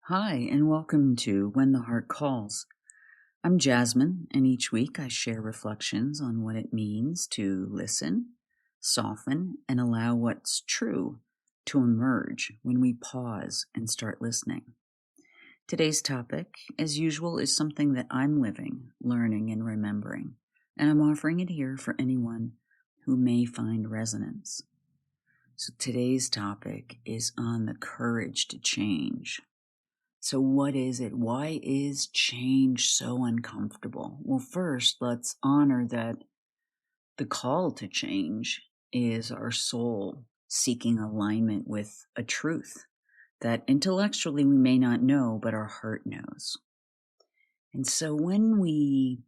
Hi, and welcome to When the Heart Calls. I'm Jasmine, and each week I share reflections on what it means to listen, soften, and allow what's true to emerge when we pause and start listening. Today's topic, as usual, is something that I'm living, learning, and remembering, and I'm offering it here for anyone who may find resonance. So today's topic is on the courage to change. So what is it? Why is change so uncomfortable? Well, first, let's honor that the call to change is our soul seeking alignment with a truth that intellectually we may not know, but our heart knows. And so when we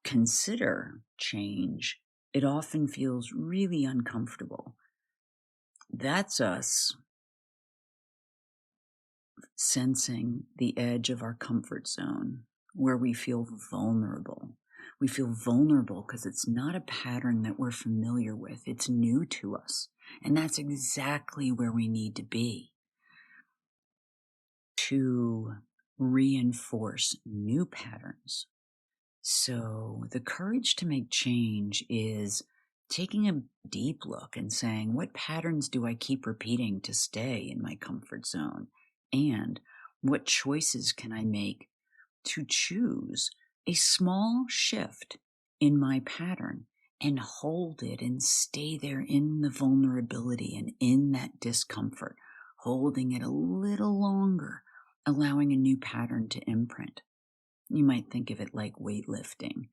consider change, it often feels really uncomfortable. That's us sensing the edge of our comfort zone where we feel vulnerable. We feel vulnerable because it's not a pattern that we're familiar with. It's new to us. And that's exactly where we need to be to reinforce new patterns. So the courage to make change is taking a deep look and saying, what patterns do I keep repeating to stay in my comfort zone? And what choices can I make to choose a small shift in my pattern and hold it and stay there in the vulnerability and in that discomfort, holding it a little longer, allowing a new pattern to imprint. You might think of it like weightlifting,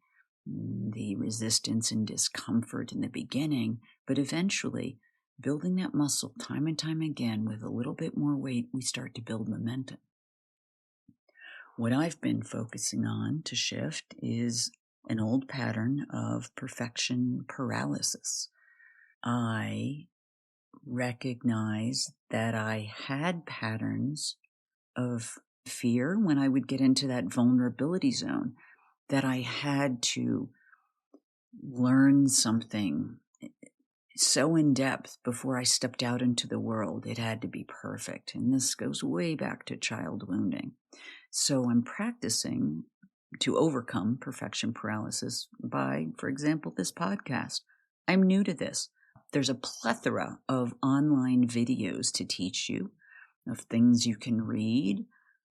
the resistance and discomfort in the beginning, but eventually building that muscle time and time again with a little bit more weight, we start to build momentum. What I've been focusing on to shift is an old pattern of perfection paralysis. I recognize that I had patterns of fear when I would get into that vulnerability zone, that I had to learn something so in depth before I stepped out into the world. It had to be perfect. And this goes way back to child wounding. So I'm practicing to overcome perfection paralysis by, for example, this podcast. I'm new to this. There's a plethora of online videos to teach you, of things you can read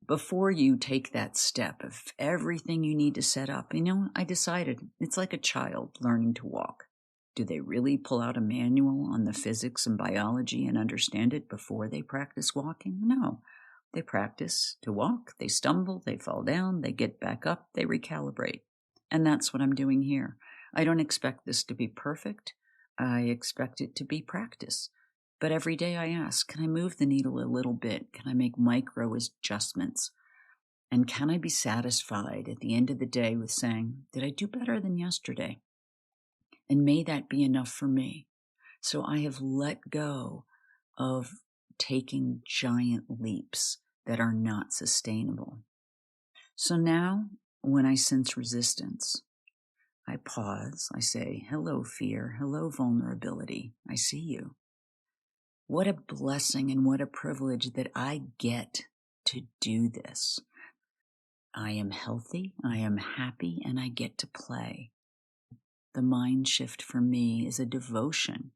before you take that step of everything you need to set up. I decided it's like a child learning to walk. Do they really pull out a manual on the physics and biology and understand it before they practice walking? No. They practice to walk, they stumble, they fall down, they get back up, they recalibrate. And that's what I'm doing here. I don't expect this to be perfect. I expect it to be practice. But every day I ask, can I move the needle a little bit? Can I make micro adjustments? And can I be satisfied at the end of the day with saying, did I do better than yesterday? And may that be enough for me. So I have let go of taking giant leaps that are not sustainable. So now, when I sense resistance, I pause, I say, hello, fear, hello, vulnerability, I see you. What a blessing and what a privilege that I get to do this. I am healthy, I am happy, and I get to play. The mind shift for me is a devotion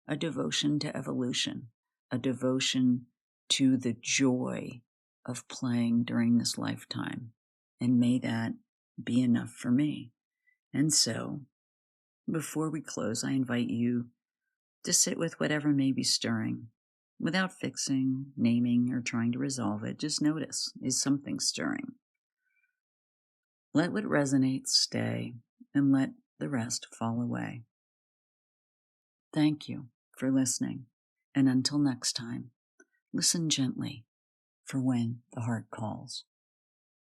to evolution, a devotion to the joy of playing during this lifetime. And may that be enough for me. And so, before we close, I invite you to sit with whatever may be stirring without fixing, naming, or trying to resolve it. Just notice, is something stirring? Let what resonates stay and let the rest fall away. Thank you for listening. And until next time, listen gently for when the heart calls.